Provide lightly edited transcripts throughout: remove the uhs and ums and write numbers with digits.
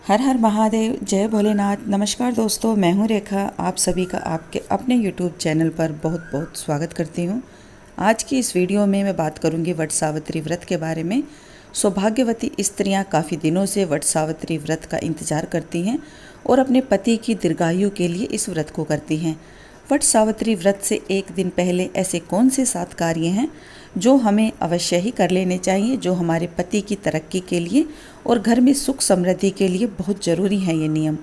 हर हर महादेव, जय भोलेनाथ। नमस्कार दोस्तों, मैं हूँ रेखा। आप सभी का आपके अपने यूट्यूब चैनल पर बहुत बहुत स्वागत करती हूँ। आज की इस वीडियो में मैं बात करूँगी वट सावित्री व्रत के बारे में। सौभाग्यवती स्त्रियाँ काफ़ी दिनों से वट सावित्री व्रत का इंतजार करती हैं और अपने पति की दीर्घायु के लिए इस व्रत को करती हैं। वट सावित्री व्रत से एक दिन पहले ऐसे कौन से 7 कार्य हैं जो हमें अवश्य ही कर लेने चाहिए, जो हमारे पति की तरक्की के लिए और घर में सुख समृद्धि के लिए बहुत ज़रूरी है ये नियम।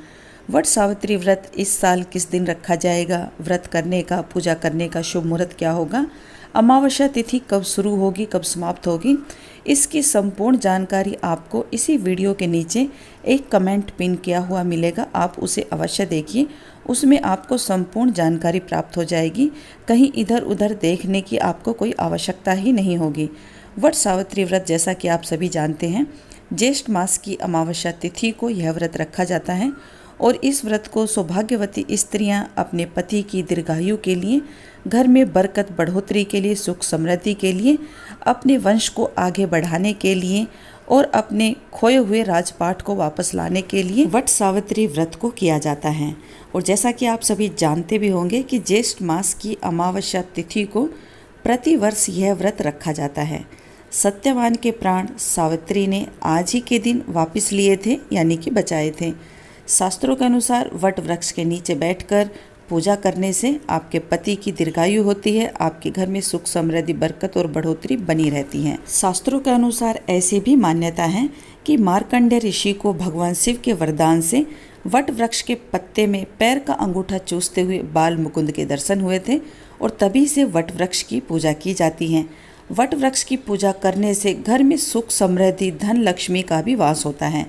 वट सावित्री व्रत इस साल किस दिन रखा जाएगा, व्रत करने का, पूजा करने का शुभ मुहूर्त क्या होगा, अमावस्या तिथि कब शुरू होगी, कब समाप्त होगी, इसकी संपूर्ण जानकारी आपको इसी वीडियो के नीचे एक कमेंट पिन किया हुआ मिलेगा। आप उसे अवश्य देखिए, उसमें आपको संपूर्ण जानकारी प्राप्त हो जाएगी। कहीं इधर उधर देखने की आपको कोई आवश्यकता ही नहीं होगी। वट सावित्री व्रत, जैसा कि आप सभी जानते हैं, ज्येष्ठ मास की अमावस्या तिथि को यह व्रत रखा जाता है और इस व्रत को सौभाग्यवती स्त्रियां अपने पति की दीर्घायु के लिए, घर में बरकत बढ़ोतरी के लिए, सुख समृद्धि के लिए, अपने वंश को आगे बढ़ाने के लिए और अपने खोए हुए राजपाट को वापस लाने के लिए वट सावित्री व्रत को किया जाता है। और जैसा कि आप सभी जानते भी होंगे कि ज्येष्ठ मास की अमावस्या तिथि को प्रतिवर्ष यह व्रत रखा जाता है। सत्यवान के प्राण सावित्री ने आज ही के दिन वापस लिए थे, यानी कि बचाए थे। शास्त्रों के अनुसार वट वृक्ष के नीचे बैठकर पूजा करने से आपके पति की दीर्घायु होती है, आपके घर में सुख समृद्धि, बरकत और बढ़ोतरी बनी रहती है। शास्त्रों के अनुसार ऐसी भी मान्यता है कि मार्कंडेय ऋषि को भगवान शिव के वरदान से वट वृक्ष के पत्ते में पैर का अंगूठा चूसते हुए बाल मुकुंद के दर्शन हुए थे और तभी से वट वृक्ष की पूजा की जाती है। वट वृक्ष की पूजा करने से घर में सुख समृद्धि, धन लक्ष्मी का भी वास होता है।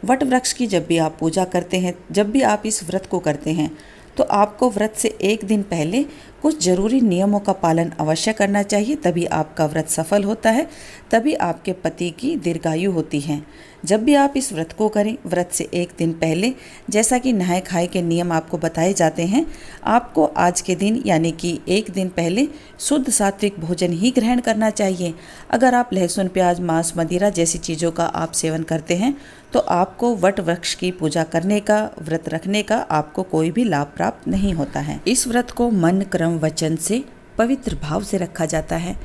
वट वृक्ष की जब भी आप पूजा करते हैं, जब भी आप इस व्रत को करते हैं, तो आपको व्रत से एक दिन पहले कुछ जरूरी नियमों का पालन अवश्य करना चाहिए। तभी आपका व्रत सफल होता है, तभी आपके पति की दीर्घायु होती है। जब भी आप इस व्रत को करें, व्रत से एक दिन पहले जैसा कि नहाय खाए के नियम आपको बताए जाते हैं, आपको आज के दिन यानी कि एक दिन पहले शुद्ध सात्विक भोजन ही ग्रहण करना चाहिए। अगर आप लहसुन, प्याज, मांस, मदिरा जैसी चीज़ों का आप सेवन करते हैं तो आपको वट वृक्ष की पूजा करने का, व्रत रखने का आपको कोई भी लाभ प्राप्त नहीं होता है। इस व्रत को मन, क्रम, वचन से पवित्र भाव से रखा जाता है।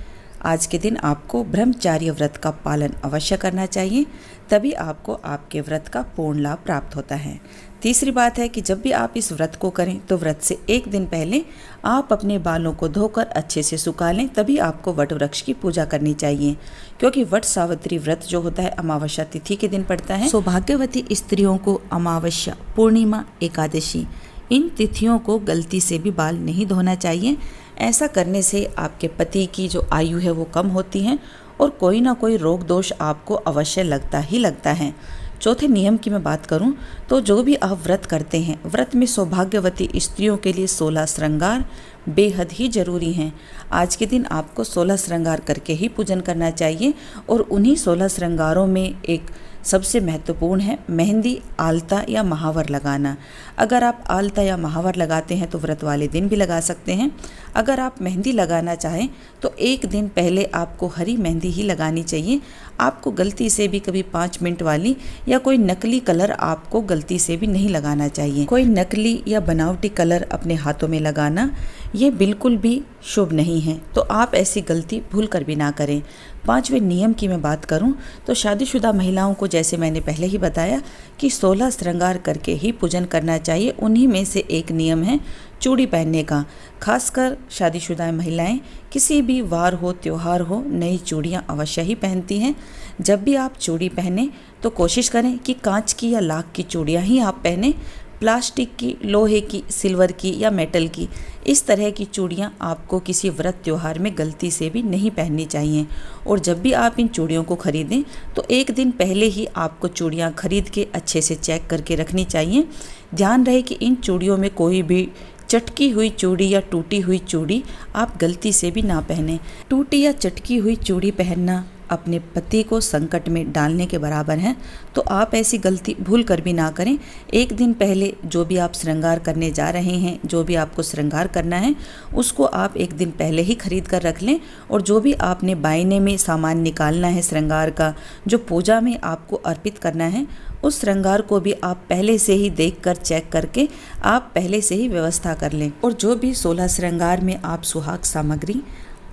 आज के दिन आपको ब्रह्मचार्य व्रत का पालन अवश्य करना चाहिए, तभी आपको आपके व्रत का पूर्ण लाभ प्राप्त होता है। तीसरी बात है कि जब भी आप इस व्रत को करें तो व्रत से एक दिन पहले आप अपने बालों को धोकर अच्छे से सुखा लें, तभी आपको वट वृक्ष की पूजा करनी चाहिए। क्योंकि वट सावित्री व्रत जो होता है अमावस्या तिथि के दिन पड़ता है। सौभाग्यवती स्त्रियों को अमावस्या, पूर्णिमा, एकादशी, इन तिथियों को गलती से भी बाल नहीं धोना चाहिए। ऐसा करने से आपके पति की जो आयु है वो कम होती है और कोई ना कोई रोग दोष आपको अवश्य लगता ही लगता है। चौथे नियम की मैं बात करूं तो जो भी आप व्रत करते हैं, व्रत में सौभाग्यवती स्त्रियों के लिए 16 श्रृंगार बेहद ही जरूरी हैं। आज के दिन आपको 16 श्रृंगार करके ही पूजन करना चाहिए और उन्हीं 16 श्रृंगारों में एक सबसे महत्वपूर्ण है मेहंदी, आलता या महावर लगाना। अगर आप आलता या महावर लगाते हैं तो व्रत वाले दिन भी लगा सकते हैं। अगर आप मेहंदी लगाना चाहें तो एक दिन पहले आपको हरी मेहंदी ही लगानी चाहिए। आपको गलती से भी कभी 5 मिनट वाली या कोई नकली कलर आपको गलती से भी नहीं लगाना चाहिए। कोई नकली या बनावटी कलर अपने हाथों में लगाना ये बिल्कुल भी शुभ नहीं है, तो आप ऐसी गलती भूल कर भी ना करें। 5वें नियम की मैं बात करूं तो शादीशुदा महिलाओं को, जैसे मैंने पहले ही बताया, कि 16 श्रृंगार करके ही पूजन करना चाहिए। उन्हीं में से एक नियम है चूड़ी पहनने का। खासकर शादीशुदा महिलाएं किसी भी वार हो, त्योहार हो, नई चूड़ियां अवश्य ही पहनती हैं। जब भी आप चूड़ी पहने तो कोशिश करें कि कांच की या लाख की चूड़ियां ही आप पहने। प्लास्टिक की, लोहे की, सिल्वर की या मेटल की, इस तरह की चूड़ियां आपको किसी व्रत त्योहार में गलती से भी नहीं पहननी चाहिए। और जब भी आप इन चूड़ियों को खरीदें तो एक दिन पहले ही आपको चूड़ियां खरीद के अच्छे से चेक करके रखनी चाहिए। ध्यान रहे कि इन चूड़ियों में कोई भी चटकी हुई चूड़ी या टूटी हुई चूड़ी आप गलती से भी ना पहने। टूटी या चटकी हुई चूड़ी पहनना अपने पति को संकट में डालने के बराबर हैं, तो आप ऐसी गलती भूल कर भी ना करें। एक दिन पहले जो भी आप श्रृंगार करने जा रहे हैं, जो भी आपको श्रृंगार करना है, उसको आप एक दिन पहले ही खरीद कर रख लें। और जो भी आपने बायने में सामान निकालना है श्रृंगार का, जो पूजा में आपको अर्पित करना है, उस श्रृंगार को भी आप पहले से ही देखकर चेक करके आप पहले से ही व्यवस्था कर लें। और जो भी 16 श्रृंगार में आप सुहाग सामग्री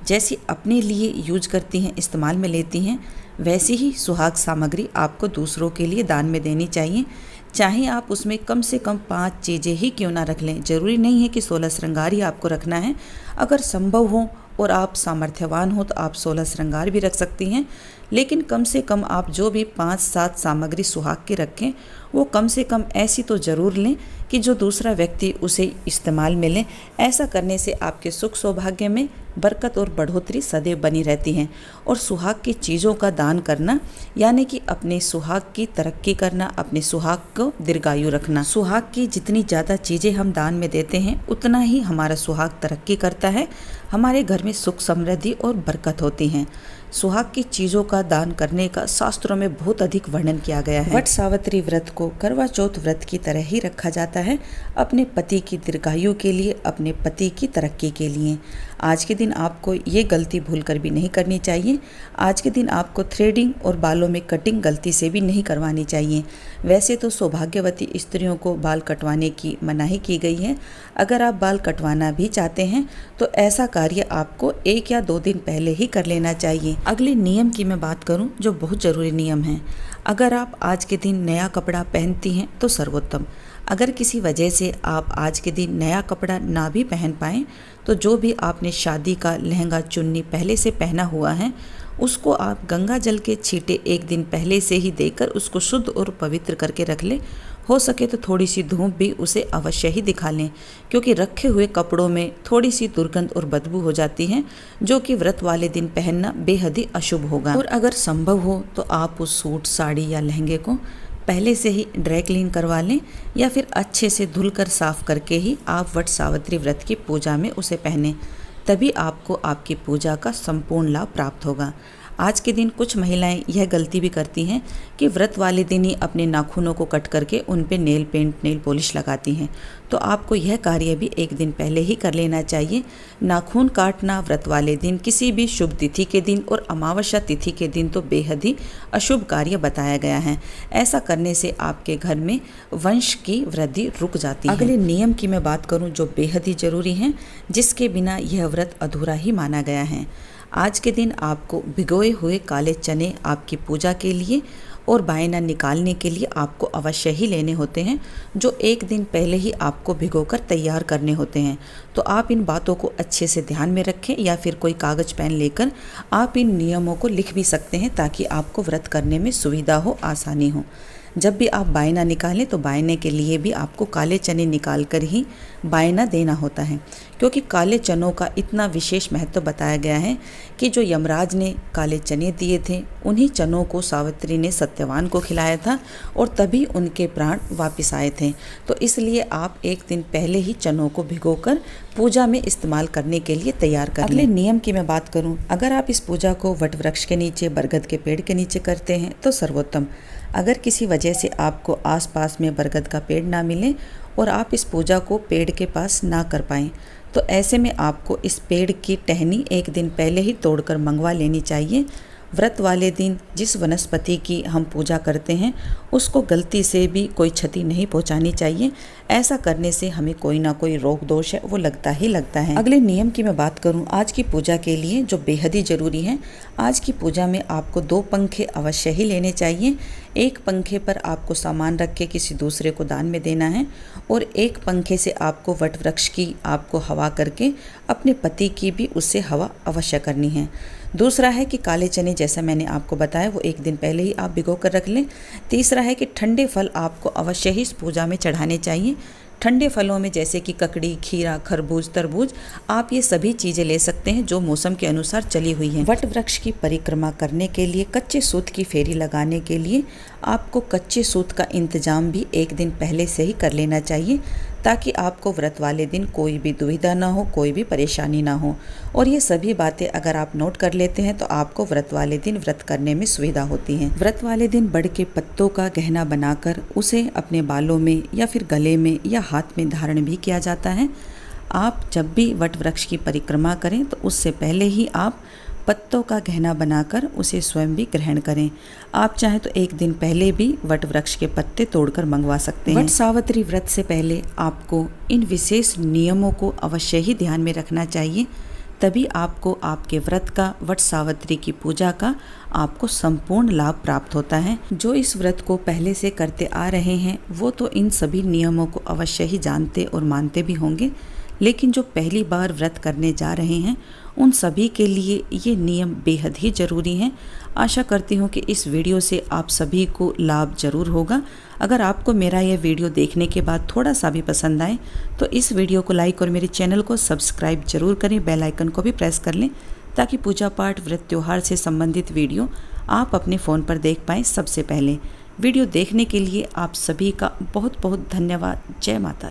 जैसी अपने लिए यूज करती हैं, इस्तेमाल में लेती हैं, वैसी ही सुहाग सामग्री आपको दूसरों के लिए दान में देनी चाहिए। चाहे आप उसमें कम से कम 5 चीज़ें ही क्यों ना रख लें। ज़रूरी नहीं है कि 16 श्रृंगार ही आपको रखना है। अगर संभव हो और आप सामर्थ्यवान हो तो आप 16 श्रृंगार भी रख सकती हैं, लेकिन कम से कम आप जो भी 5-7 सामग्री सुहाग की रखें, वो कम से कम ऐसी तो ज़रूर लें कि जो दूसरा व्यक्ति उसे इस्तेमाल में लें। ऐसा करने से आपके सुख सौभाग्य में बरकत और बढ़ोतरी सदैव बनी रहती हैं। और सुहाग की चीज़ों का दान करना यानी कि अपने सुहाग की तरक्की करना, अपने सुहाग को दीर्घायु रखना। सुहाग की जितनी ज़्यादा चीज़ें हम दान में देते हैं, उतना ही हमारा सुहाग तरक्की करता है, हमारे घर में सुख समृद्धि और बरकत होती हैं। सुहाग की चीज़ों का दान करने का शास्त्रों में बहुत अधिक वर्णन किया गया है। वट सावित्री व्रत को करवा चौथ व्रत की तरह ही रखा जाता है, अपने पति की दीर्घायु के लिए, अपने पति की तरक्की के लिए। आज के दिन आपको ये गलती भूल कर भी नहीं करनी चाहिए। आज के दिन आपको थ्रेडिंग और बालों में कटिंग गलती से भी नहीं करवानी चाहिए। वैसे तो सौभाग्यवती स्त्रियों को बाल कटवाने की मनाही की गई है। अगर आप बाल कटवाना भी चाहते हैं तो ऐसा कार्य आपको 1 या 2 दिन पहले ही कर लेना चाहिए। अगले नियम की मैं बात करूं, जो बहुत ज़रूरी नियम है। अगर आप आज के दिन नया कपड़ा पहनती हैं तो सर्वोत्तम। अगर किसी वजह से आप आज के दिन नया कपड़ा ना भी पहन पाएँ तो जो भी आपने शादी का लहंगा चुन्नी पहले से पहना हुआ है, उसको आप गंगा जल के छींटे 1 दिन पहले से ही देकर उसको शुद्ध और पवित्र करके रख लें। हो सके तो थोड़ी सी धूप भी उसे अवश्य ही दिखा लें, क्योंकि रखे हुए कपड़ों में थोड़ी सी दुर्गंध और बदबू हो जाती है, जो कि व्रत वाले दिन पहनना बेहद ही अशुभ होगा। और अगर संभव हो तो आप उस सूट, साड़ी या लहंगे को पहले से ही ड्राई क्लीन करवा लें, या फिर अच्छे से धुलकर साफ करके ही आप वट सावित्री व्रत की पूजा में उसे पहनें। तभी आपको आपकी पूजा का संपूर्ण लाभ प्राप्त होगा। आज के दिन कुछ महिलाएं यह गलती भी करती हैं कि व्रत वाले दिन ही अपने नाखूनों को कट करके उन पे नेल पेंट, नेल पॉलिश लगाती हैं। तो आपको यह कार्य भी 1 दिन पहले ही कर लेना चाहिए। नाखून काटना व्रत वाले दिन, किसी भी शुभ तिथि के दिन और अमावस्या तिथि के दिन तो बेहद ही अशुभ कार्य बताया गया है। ऐसा करने से आपके घर में वंश की वृद्धि रुक जाती है। अगले नियम की मैं बात करूँ जो बेहद ही जरूरी है, जिसके बिना यह व्रत अधूरा ही माना गया है। आज के दिन आपको भिगोए हुए काले चने आपकी पूजा के लिए और बायना निकालने के लिए आपको अवश्य ही लेने होते हैं, जो 1 दिन पहले ही आपको भिगोकर तैयार करने होते हैं। तो आप इन बातों को अच्छे से ध्यान में रखें, या फिर कोई कागज़ पेन लेकर आप इन नियमों को लिख भी सकते हैं, ताकि आपको व्रत करने में सुविधा हो, आसानी हो। जब भी आप बायना निकालें तो बायने के लिए भी आपको काले चने निकाल कर ही बायना देना होता है, क्योंकि काले चनों का इतना विशेष महत्व बताया गया है कि जो यमराज ने काले चने दिए थे, उन्हीं चनों को सावित्री ने सत्यवान को खिलाया था और तभी उनके प्राण वापस आए थे। तो इसलिए आप 1 दिन पहले ही चनों को भिगोकर पूजा में इस्तेमाल करने के लिए तैयार कर लें। अगले नियम की मैं बात करूं, अगर आप इस पूजा को वट वृक्ष के नीचे, बरगद के पेड़ के नीचे करते हैं तो सर्वोत्तम। अगर किसी वजह से आपको आसपास में बरगद का पेड़ ना मिले और आप इस पूजा को पेड़ के पास ना कर पाएँ, तो ऐसे में आपको इस पेड़ की टहनी 1 दिन पहले ही तोड़कर मंगवा लेनी चाहिए। व्रत वाले दिन जिस वनस्पति की हम पूजा करते हैं, उसको गलती से भी कोई क्षति नहीं पहुंचानी चाहिए। ऐसा करने से हमें कोई ना कोई रोग दोष है वो लगता ही लगता है। अगले नियम की मैं बात करूं आज की पूजा के लिए, जो बेहद ही ज़रूरी है। आज की पूजा में आपको 2 पंखे अवश्य ही लेने चाहिए। 1 पंखे पर आपको सामान रख के किसी दूसरे को दान में देना है, और 1 पंखे से आपको वट वृक्ष की आपको हवा करके अपने पति की भी उससे हवा अवश्य करनी है। दूसरा है कि काले चने, जैसा मैंने आपको बताया, वो 1 दिन पहले ही आप भिगो कर रख लें। तीसरा है कि ठंडे फल आपको अवश्य ही इस पूजा में चढ़ाने चाहिए। ठंडे फलों में जैसे कि ककड़ी, खीरा, खरबूज, तरबूज, आप ये सभी चीज़ें ले सकते हैं जो मौसम के अनुसार चली हुई हैं। वट वृक्ष की परिक्रमा करने के लिए, कच्चे सूत की फेरी लगाने के लिए आपको कच्चे सूत का इंतजाम भी 1 दिन पहले से ही कर लेना चाहिए, ताकि आपको व्रत वाले दिन कोई भी दुविधा ना हो, कोई भी परेशानी ना हो। और ये सभी बातें अगर आप नोट कर लेते हैं तो आपको व्रत वाले दिन व्रत करने में सुविधा होती है। व्रत वाले दिन बड़ के पत्तों का गहना बनाकर उसे अपने बालों में या फिर गले में या हाथ में धारण भी किया जाता है। आप जब भी वट वृक्ष की परिक्रमा करें तो उससे पहले ही आप पत्तों का गहना बनाकर उसे स्वयं भी ग्रहण करें। आप चाहें तो एक दिन पहले भी वट वृक्ष के पत्ते तोड़कर मंगवा सकते हैं। वट सावित्री व्रत से पहले आपको इन विशेष नियमों को अवश्य ही ध्यान में रखना चाहिए, तभी आपको आपके व्रत का, वट सावित्री की पूजा का आपको संपूर्ण लाभ प्राप्त होता है। जो इस व्रत को पहले से करते आ रहे हैं वो तो इन सभी नियमों को अवश्य ही जानते और मानते भी होंगे, लेकिन जो पहली बार व्रत करने जा रहे हैं उन सभी के लिए ये नियम बेहद ही ज़रूरी हैं। आशा करती हूँ कि इस वीडियो से आप सभी को लाभ ज़रूर होगा। अगर आपको मेरा यह वीडियो देखने के बाद थोड़ा सा भी पसंद आए तो इस वीडियो को लाइक और मेरे चैनल को सब्सक्राइब जरूर करें, बेल आइकन को भी प्रेस कर लें ताकि पूजा पाठ, व्रत, त्योहार से संबंधित वीडियो आप अपने फ़ोन पर देख पाएँ सबसे पहले। वीडियो देखने के लिए आप सभी का बहुत बहुत धन्यवाद। जय माता।